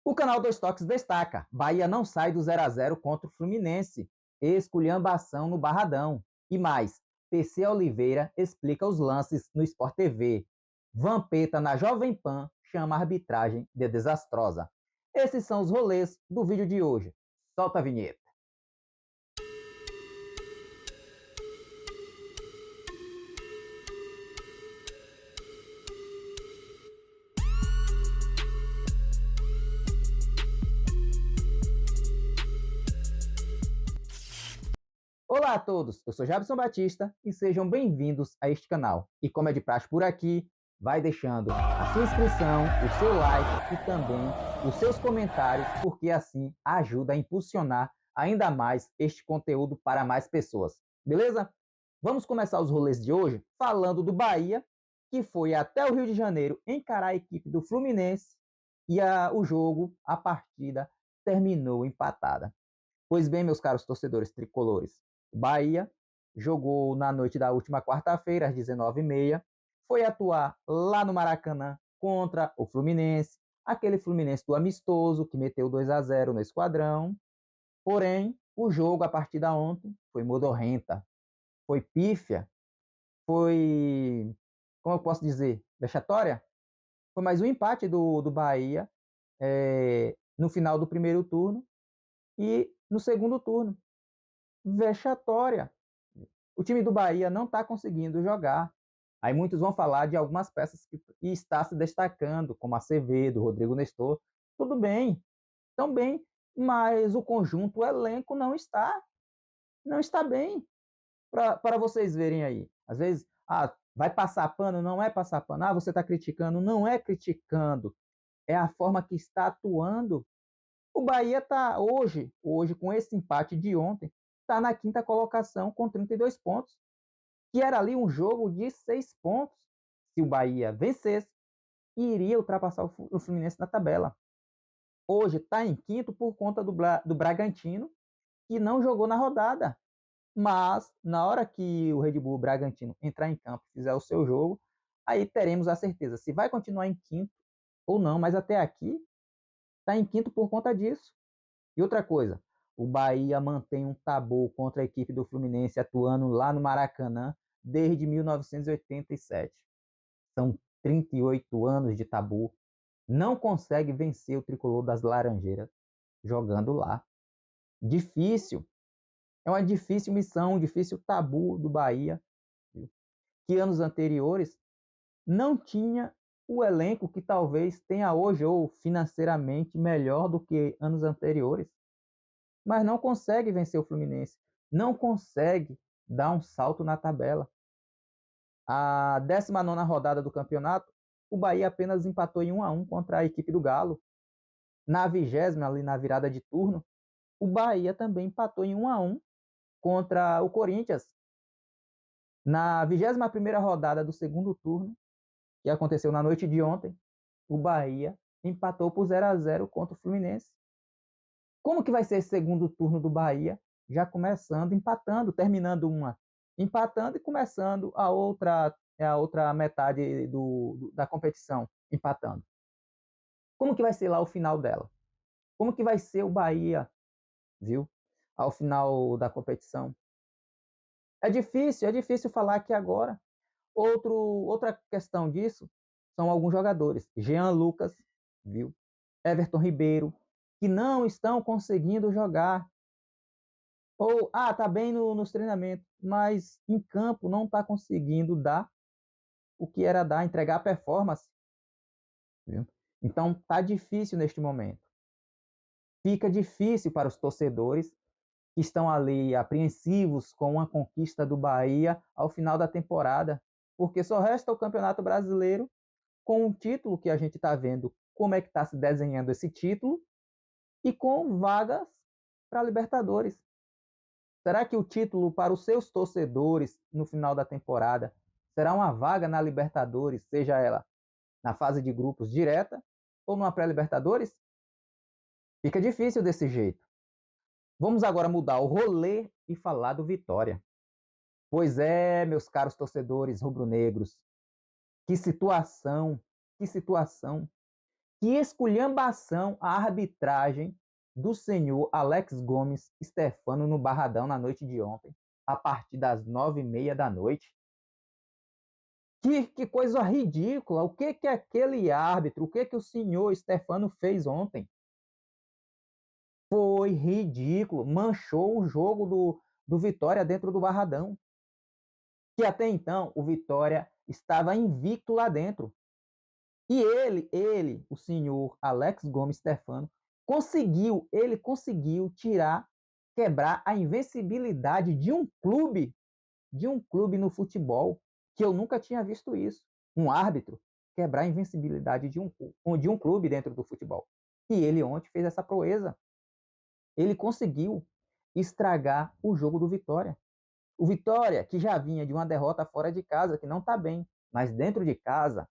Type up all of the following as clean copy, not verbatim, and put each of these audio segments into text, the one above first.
O canal Dois Toques destaca: Bahia não sai do 0 a 0 contra o Fluminense. Esculhambação no Barradão. E mais, PC Oliveira explica os lances no Sport TV. Vampeta na Jovem Pan chama a arbitragem de desastrosa. Esses são os rolês do vídeo de hoje. Solta a vinheta. Olá a todos, eu sou Jabson Batista e sejam bem-vindos a este canal. E como é de praxe por aqui, vai deixando a sua inscrição, o seu like e também os seus comentários, porque assim ajuda a impulsionar ainda mais este conteúdo para mais pessoas. Beleza? Vamos começar os rolês de hoje falando do Bahia, que foi até o Rio de Janeiro encarar a equipe do Fluminense e a partida terminou empatada. Pois bem, meus caros torcedores tricolores, o Bahia jogou na noite da última quarta-feira, às 19h30, foi atuar lá no Maracanã contra o Fluminense, aquele Fluminense do amistoso que meteu 2 a 0 no Esquadrão. Porém, o jogo, a partida ontem, foi modorrenta, foi pífia, foi, como eu posso dizer, vexatória. Foi mais um empate do Bahia no final do primeiro turno e no segundo turno. Vexatória. O time do Bahia não está conseguindo jogar. Aí muitos vão falar de algumas peças que está se destacando, como Acevedo, Rodrigo Nestor. Tudo bem, estão bem, mas o conjunto, o elenco não está bem. Para vocês verem aí. Às vezes, vai passar pano, não é passar pano. Você está criticando, não é criticando. É a forma que está atuando. O Bahia está hoje com esse empate de ontem, está na quinta colocação com 32 pontos, que era ali um jogo de 6 pontos. Se o Bahia vencesse, iria ultrapassar o Fluminense na tabela. Hoje está em quinto por conta do Bragantino, que não jogou na rodada. Mas, na hora que o Red Bull Bragantino entrar em campo e fizer o seu jogo, aí teremos a certeza se vai continuar em quinto ou não. Mas até aqui, está em quinto por conta disso. E outra coisa, o Bahia mantém um tabu contra a equipe do Fluminense atuando lá no Maracanã desde 1987. São 38 anos de tabu. Não consegue vencer o tricolor das Laranjeiras jogando lá. Difícil. É uma difícil missão, um difícil tabu do Bahia, que anos anteriores não tinha o elenco que talvez tenha hoje, ou financeiramente melhor do que anos anteriores, mas não consegue vencer o Fluminense, não consegue dar um salto na tabela. A 19ª rodada do campeonato, o Bahia apenas empatou em 1 a 1 contra a equipe do Galo. Na 20ª, ali na virada de turno, o Bahia também empatou em 1 a 1 contra o Corinthians. Na 21ª rodada do segundo turno, que aconteceu na noite de ontem, o Bahia empatou por 0 a 0 contra o Fluminense. Como que vai ser esse segundo turno do Bahia? Já começando empatando, terminando uma empatando e começando a outra metade da competição empatando. Como que vai ser lá o final dela? Como que vai ser o Bahia, viu? Ao final da competição? É difícil falar aqui agora. Outra questão disso são alguns jogadores. Jean Lucas, viu? Everton Ribeiro, que não estão conseguindo jogar. Ou, tá bem nos treinamentos, mas em campo não está conseguindo dar o que era dar, entregar performance. Viu? Então tá difícil neste momento. Fica difícil para os torcedores que estão ali apreensivos com a conquista do Bahia ao final da temporada, porque só resta o Campeonato Brasileiro com um título que a gente está vendo como é que está se desenhando esse título e com vagas para a Libertadores. Será que o título para os seus torcedores no final da temporada será uma vaga na Libertadores, seja ela na fase de grupos direta ou numa pré-Libertadores? Fica difícil desse jeito. Vamos agora mudar o rolê e falar do Vitória. Pois é, meus caros torcedores rubro-negros, que situação. Que esculhambação a arbitragem do senhor Alex Gomes Stefano no Barradão na noite de ontem, a partir das 9h30 da noite. Que coisa ridícula! O que aquele árbitro, o que o senhor Stefano fez ontem? Foi ridículo, manchou o jogo do Vitória dentro do Barradão. Que até então o Vitória estava invicto lá dentro. E ele, o senhor Alex Gomes Stefano, conseguiu quebrar a invencibilidade de um clube no futebol, que eu nunca tinha visto isso. Um árbitro quebrar a invencibilidade de um clube dentro do futebol. E ele ontem fez essa proeza. Ele conseguiu estragar o jogo do Vitória. O Vitória, que já vinha de uma derrota fora de casa, que não está bem, mas dentro de casa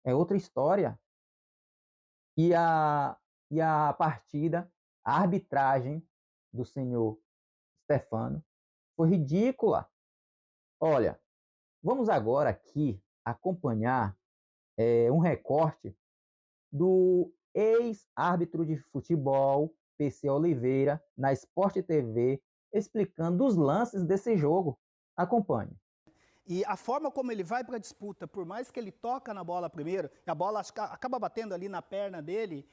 é outra história. E a partida, a arbitragem do senhor Stefano foi ridícula. Olha, vamos agora aqui acompanhar um recorte do ex-árbitro de futebol, PC Oliveira, na Sport TV, explicando os lances desse jogo. Acompanhe. E a forma como ele vai para a disputa, por mais que ele toca na bola primeiro, e a bola acaba batendo ali na perna dele,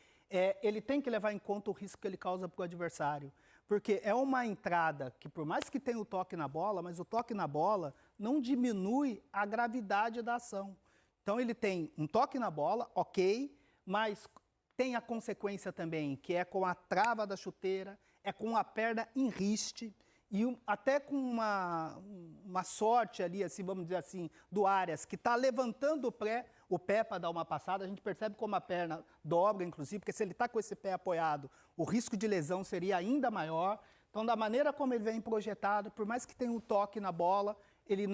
ele tem que levar em conta o risco que ele causa para o adversário. Porque é uma entrada que, por mais que tenha o toque na bola, mas o toque na bola não diminui a gravidade da ação. Então ele tem um toque na bola, ok, mas tem a consequência também, que é com a trava da chuteira, é com a perna em riste, e até com uma sorte ali, assim, vamos dizer assim, do Arias, que está levantando o pé para dar uma passada, a gente percebe como a perna dobra, inclusive, porque se ele está com esse pé apoiado, o risco de lesão seria ainda maior. Então, da maneira como ele vem projetado, por mais que tenha um toque na bola, ele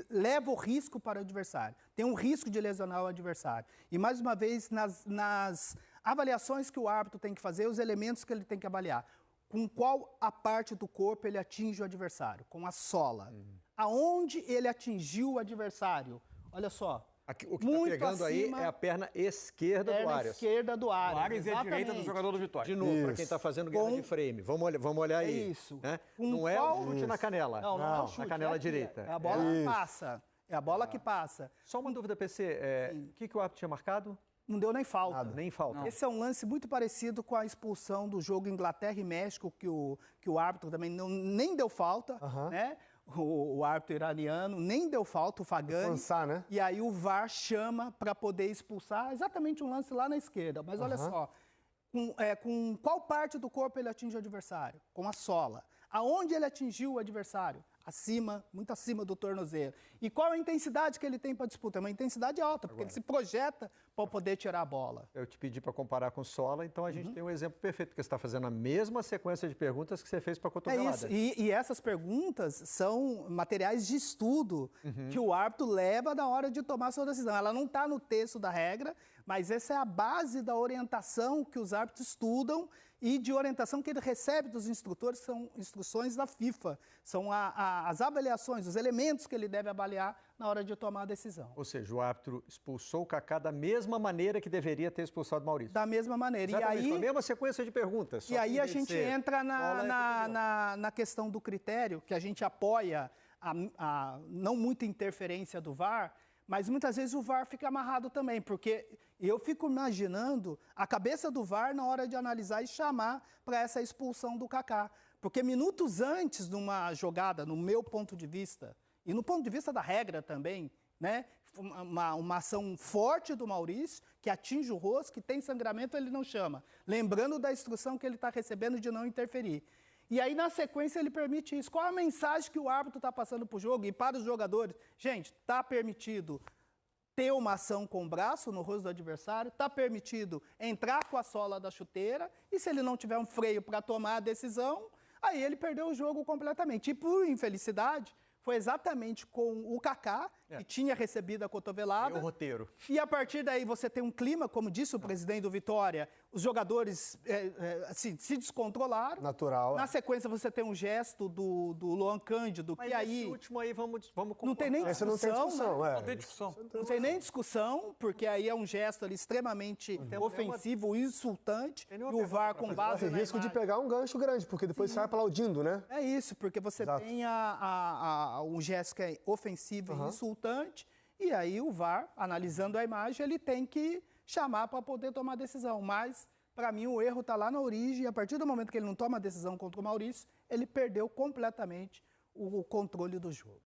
leva o risco para o adversário. Tem um risco de lesionar o adversário. E, mais uma vez, nas avaliações que o árbitro tem que fazer, os elementos que ele tem que avaliar. Com qual a parte do corpo ele atinge o adversário? Com a sola. Aonde ele atingiu o adversário? Olha só. Aqui, o que está pegando aí é a perna esquerda do Arias. Perna esquerda do Arias. O Arias é a direita do jogador do Vitória. De novo, para quem está fazendo guerra de frame. Vamos olhar aí. Isso. Né? Não é o chute na canela. Não é o chute. Na canela direita. É a bola que passa. É a bola que passa. Só uma dúvida, PC. O que o árbitro tinha marcado? Não deu nem falta. Nada. Nem falta. Não. Esse é um lance muito parecido com a expulsão do jogo Inglaterra e México, que o árbitro também nem deu falta, né? O árbitro iraniano nem deu falta, o Fagani. Cansar, né? E aí o VAR chama para poder expulsar exatamente um lance lá na esquerda. Mas olha só, com qual parte do corpo ele atinge o adversário? Com a sola. Aonde ele atingiu o adversário? Acima, muito acima do tornozelo. E qual a intensidade que ele tem para disputa? É uma intensidade alta, porque ele se projeta para poder tirar a bola. Eu te pedi para comparar com sola, então a gente tem um exemplo perfeito, porque você está fazendo a mesma sequência de perguntas que você fez para a cotovelada. É isso, e essas perguntas são materiais de estudo que o árbitro leva na hora de tomar a sua decisão. Ela não está no texto da regra, mas essa é a base da orientação que os árbitros estudam e de orientação que ele recebe dos instrutores, que são instruções da FIFA. São as avaliações, os elementos que ele deve avaliar na hora de tomar a decisão. Ou seja, o árbitro expulsou o Kaká da mesma maneira que deveria ter expulsado o Maurício. Da mesma maneira. Exatamente, e aí, com a mesma sequência de perguntas. E aí a gente entra na questão do critério, que a gente apoia a não muita interferência do VAR, mas muitas vezes o VAR fica amarrado também, porque eu fico imaginando a cabeça do VAR na hora de analisar e chamar para essa expulsão do Kaká. Porque minutos antes de uma jogada, no meu ponto de vista, e no ponto de vista da regra também, né, uma ação forte do Maurício, que atinge o rosto, que tem sangramento, ele não chama. Lembrando da instrução que ele está recebendo de não interferir. E aí, na sequência, ele permite isso. Qual a mensagem que o árbitro está passando para o jogo e para os jogadores? Gente, está permitido ter uma ação com o braço no rosto do adversário, está permitido entrar com a sola da chuteira, e se ele não tiver um freio para tomar a decisão, aí ele perdeu o jogo completamente. E, por infelicidade, foi exatamente com o Kaká, que tinha recebido a cotovelada. E o roteiro. E a partir daí você tem um clima, como disse o presidente do Vitória, os jogadores assim, se descontrolaram. Natural. Na sequência você tem um gesto do Luan Cândido, Mas que aí... esse último aí, vamos Não tem nem Essa não tem discussão, né? é. Não tem discussão. Não tem nem discussão, porque aí é um gesto ali extremamente ofensivo, insultante, e o VAR com base Corre na risco de imagem. pegar um gancho grande, porque depois sai aplaudindo, né? É isso, porque você Exato. tem um gesto que é ofensivo e insultante, e aí o VAR, analisando a imagem, ele tem que chamar para poder tomar decisão. Mas, para mim, o erro está lá na origem, e a partir do momento que ele não toma a decisão contra o Maurício, ele perdeu completamente o controle do jogo.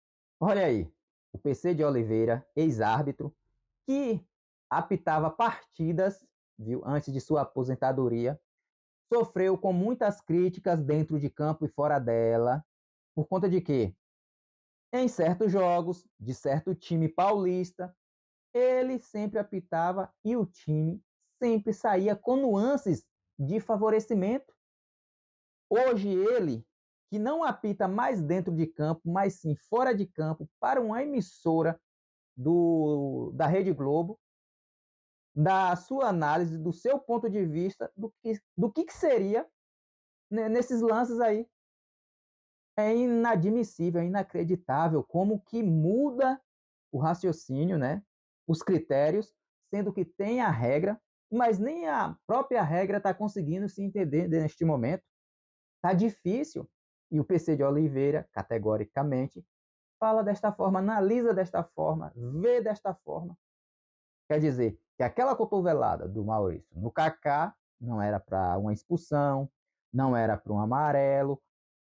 Olha aí, o PC de Oliveira, ex-árbitro, que apitava partidas, viu, antes de sua aposentadoria, sofreu com muitas críticas dentro de campo e fora dela, por conta de quê? Em certos jogos, de certo time paulista, ele sempre apitava e o time sempre saía com nuances de favorecimento. Hoje ele, que não apita mais dentro de campo, mas sim fora de campo, para uma emissora da Rede Globo, da sua análise, do seu ponto de vista, do que seria nesses lances aí. É inadmissível, é inacreditável como que muda o raciocínio, né? Os critérios, sendo que tem a regra, mas nem a própria regra está conseguindo se entender neste momento. Está difícil. E o PC de Oliveira, categoricamente, fala desta forma, analisa desta forma, vê desta forma. Quer dizer, que aquela cotovelada do Maurício no Kaká não era para uma expulsão, não era para um amarelo.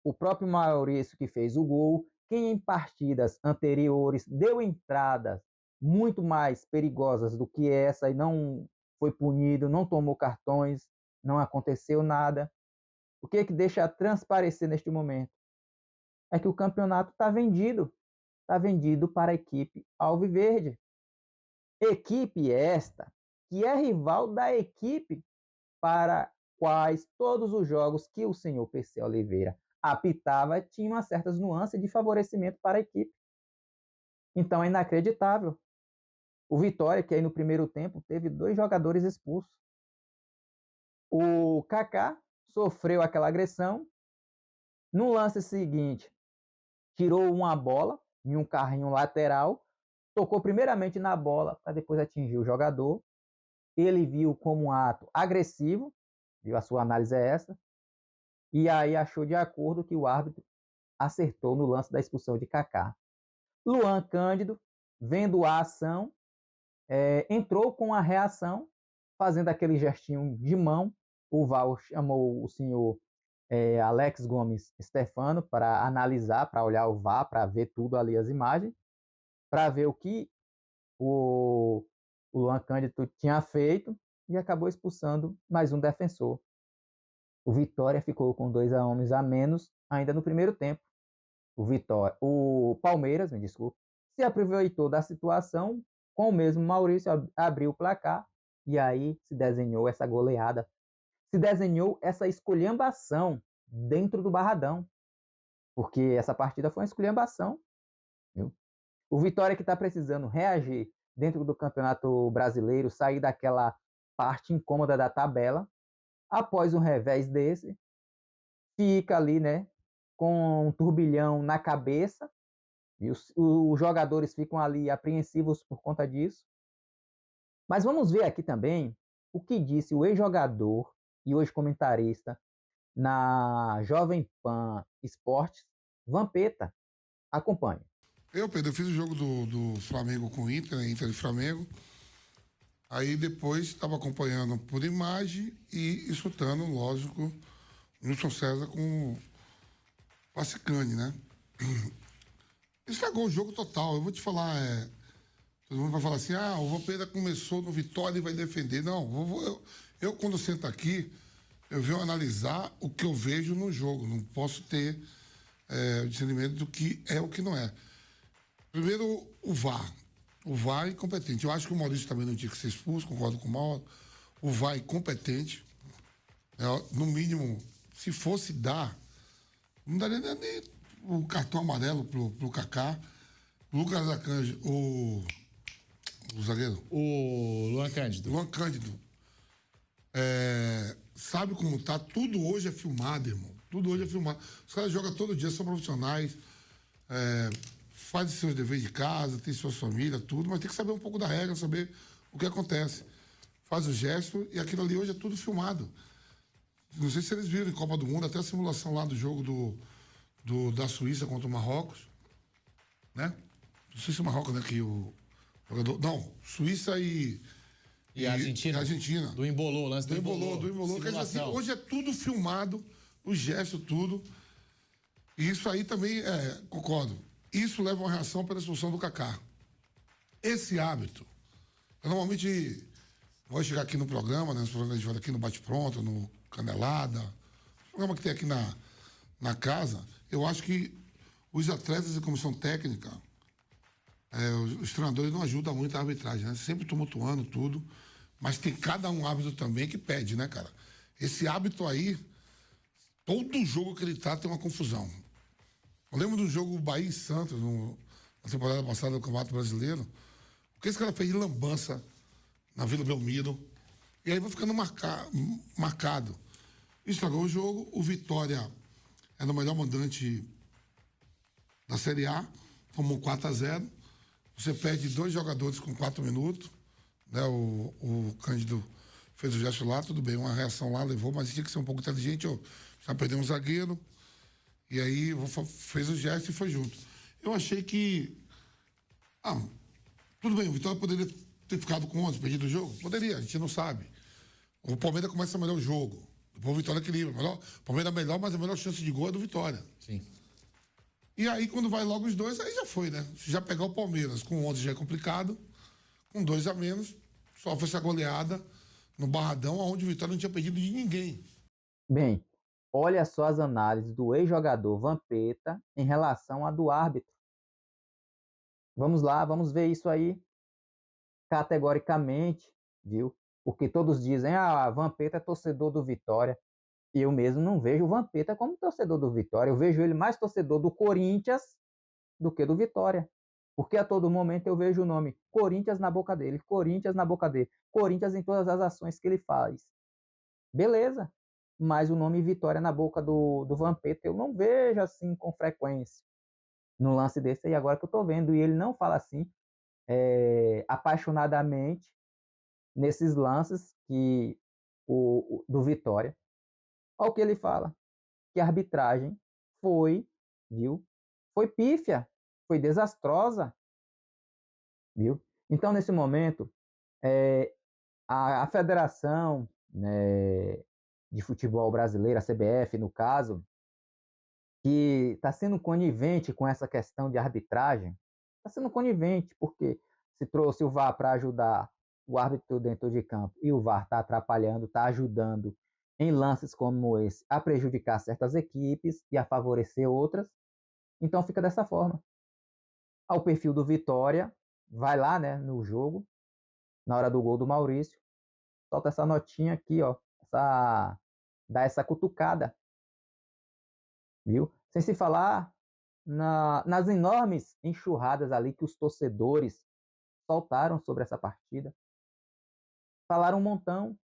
O próprio Maurício que fez o gol, quem em partidas anteriores deu entradas muito mais perigosas do que essa e não foi punido, não tomou cartões, não aconteceu nada. O que deixa transparecer neste momento? É que o campeonato está vendido para a equipe alviverde. Equipe esta que é rival da equipe para quais todos os jogos que o senhor PC Oliveira apitava tinham certas nuances de favorecimento para a equipe. Então é inacreditável. O Vitória, que aí no primeiro tempo teve 2 jogadores expulsos. O Kaká sofreu aquela agressão. No lance seguinte, tirou uma bola em um carrinho lateral, tocou primeiramente na bola para depois atingir o jogador. Ele viu como um ato agressivo, viu? A sua análise é essa, e aí achou de acordo que o árbitro acertou no lance da expulsão de Kaká. Luan Cândido, vendo a ação, entrou com a reação, fazendo aquele gestinho de mão. O VAR chamou o senhor Alex Gomes Stefano para analisar, para olhar o VAR, para ver tudo ali, as imagens, para ver o que o Luan Cândido tinha feito e acabou expulsando mais um defensor. O Vitória ficou com 2 homens a menos ainda no primeiro tempo. O Palmeiras, me desculpe, se aproveitou da situação, com o mesmo Maurício abriu o placar e aí se desenhou essa goleada, se desenhou essa esculhambação dentro do Barradão, porque essa partida foi uma esculhambação, viu? O Vitória que está precisando reagir dentro do Campeonato Brasileiro, sair daquela parte incômoda da tabela, após um revés desse, fica ali, né, com um turbilhão na cabeça, e os jogadores ficam ali apreensivos por conta disso. Mas vamos ver aqui também o que disse o ex-jogador e hoje comentarista na Jovem Pan Esportes, Vampeta. Acompanhe. Pedro, eu fiz o jogo do Flamengo com o Inter, né, Inter e Flamengo. Aí depois estava acompanhando por imagem e escutando, lógico, Nilson César com o Passicani, né? Estragou o jogo total. Eu vou te falar, todo mundo vai falar assim, o Vampeta começou no Vitória e vai defender. Não, eu quando sento aqui, eu venho analisar o que eu vejo no jogo. Não posso ter o discernimento do que é o que não é. Primeiro, o VAR. O VAR é incompetente. Eu acho que o Maurício também não tinha que ser expulso, concordo com o Mauro. O VAR é incompetente. No mínimo, se fosse dar, não daria nem o cartão amarelo pro Kaká. Lucas Arcanjo, o zagueiro. O Luan Cândido. Luan Cândido. Sabe como tá? Tudo hoje é filmado, irmão. Tudo hoje é filmado. Os caras jogam todo dia, são profissionais, fazem seus deveres de casa, tem suas famílias, tudo, mas tem que saber um pouco da regra, saber o que acontece. Faz o gesto e aquilo ali hoje é tudo filmado. Não sei se eles viram em Copa do Mundo, até a simulação lá do jogo da Suíça contra o Marrocos, né? Não sei se o Marrocos, né, que o jogador... Não, Suíça e Argentina. Argentina. Do embolou, o lance do embolou. Quer dizer assim, hoje é tudo filmado, o gesto, tudo. E isso aí também, concordo, isso leva a uma reação pela expulsão do Kaká. Esse hábito, eu normalmente vou chegar aqui no programa, né, nos programas que a gente vai aqui no Bate Pronto, no Canelada, programa que tem aqui na casa, eu acho que os atletas e a comissão técnica, os treinadores não ajudam muito a arbitragem, né? Sempre tumultuando tudo, mas tem cada um árbitro também que pede, né, cara? Esse hábito aí, todo jogo que ele tá tem uma confusão. Eu lembro do jogo Bahia e Santos, na temporada passada do Campeonato Brasileiro, o que esse cara fez de lambança na Vila Belmiro, e aí vai ficando marcado. Estragou o jogo, o Vitória era o melhor mandante da Série A, tomou 4-0. Você perde 2 jogadores com 4 minutos, né? O Cândido fez o gesto lá, tudo bem, uma reação lá levou, mas tinha que ser um pouco inteligente. Já perdeu um zagueiro, e aí fez o gesto e foi junto. Eu achei que... tudo bem, o Vitória poderia ter ficado com 11, perdido o jogo? Poderia, a gente não sabe. O Palmeiras começa melhor o jogo. Depois o Vitória equilibra. O Palmeiras é melhor, mas a melhor chance de gol é do Vitória. Sim. E aí, quando vai logo os dois, aí já foi, né? Se já pegar o Palmeiras com 11 já é complicado, com 2 a menos, só foi essa goleada no Barradão, onde o Vitória não tinha perdido de ninguém. Bem, olha só as análises do ex-jogador Vampeta em relação à do árbitro. Vamos lá, vamos ver isso aí categoricamente, viu? Porque todos dizem, Vampeta é torcedor do Vitória. Eu mesmo não vejo o Vampeta como torcedor do Vitória. Eu vejo ele mais torcedor do Corinthians do que do Vitória. Porque a todo momento eu vejo o nome Corinthians na boca dele, Corinthians na boca dele, Corinthians em todas as ações que ele faz. Beleza, mas o nome Vitória na boca do Vampeta eu não vejo assim com frequência. No lance desse aí, agora que eu tô vendo, e ele não fala assim apaixonadamente nesses lances que do Vitória. Olha o que ele fala, que a arbitragem foi pífia, foi desastrosa, viu? Então, nesse momento, a Federação, né, de Futebol Brasileira, a CBF, no caso, que está sendo conivente com essa questão de arbitragem, está sendo conivente, porque se trouxe o VAR para ajudar o árbitro dentro de campo e o VAR está atrapalhando, está ajudando em lances como esse a prejudicar certas equipes e a favorecer outras. Então fica dessa forma. Ao perfil do Vitória, vai lá, né, no jogo, na hora do gol do Maurício, solta essa notinha aqui, ó, dá essa cutucada, viu? Sem se falar nas enormes enxurradas ali que os torcedores soltaram sobre essa partida. Falaram um montão.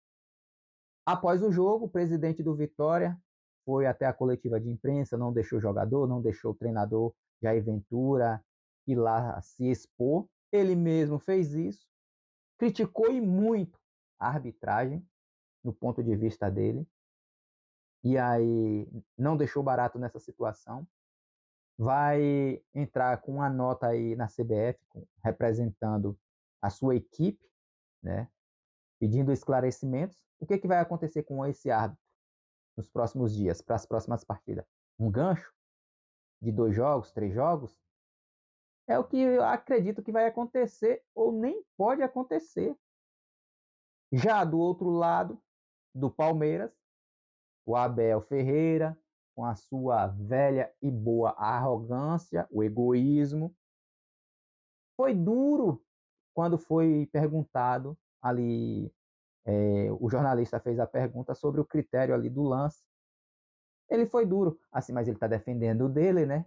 Após o jogo, o presidente do Vitória foi até a coletiva de imprensa, não deixou o jogador, não deixou o treinador Jair Ventura ir lá se expor. Ele mesmo fez isso, criticou e muito a arbitragem, no ponto de vista dele, e aí não deixou barato nessa situação. Vai entrar com uma nota aí na CBF, representando a sua equipe, né, pedindo esclarecimentos. O que vai acontecer com esse árbitro nos próximos dias, para as próximas partidas? Um gancho de 2 jogos, 3 jogos? É o que eu acredito que vai acontecer ou nem pode acontecer. Já do outro lado, do Palmeiras, o Abel Ferreira, com a sua velha e boa arrogância, o egoísmo, foi duro quando foi perguntado ali, o jornalista fez a pergunta sobre o critério ali do lance. Ele foi duro, assim, mas ele está defendendo o dele, né?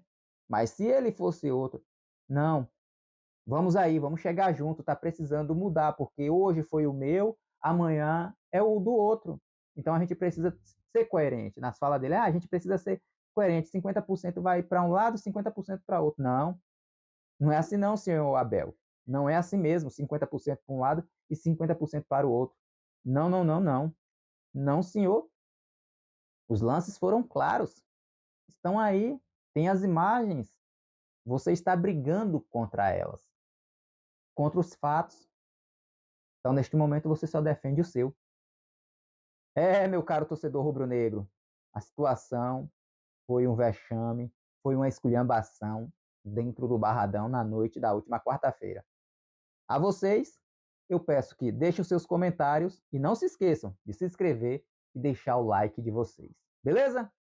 Mas se ele fosse outro, não, vamos aí, vamos chegar junto, tá precisando mudar, porque hoje foi o meu, amanhã é o do outro. Então a gente precisa ser coerente. Nas falas dele, a gente precisa ser coerente, 50% vai para um lado, 50% para outro. Não, não é assim não, senhor Abel. Não é assim mesmo, 50% para um lado e 50% para o outro. Não, não, não, não. Não, senhor. Os lances foram claros. Estão aí, tem as imagens. Você está brigando contra elas, contra os fatos. Então, neste momento, você só defende o seu. Meu caro torcedor rubro-negro, a situação foi um vexame, foi uma esculhambação dentro do Barradão na noite da última quarta-feira. A vocês, eu peço que deixem os seus comentários e não se esqueçam de se inscrever e deixar o like de vocês. Beleza?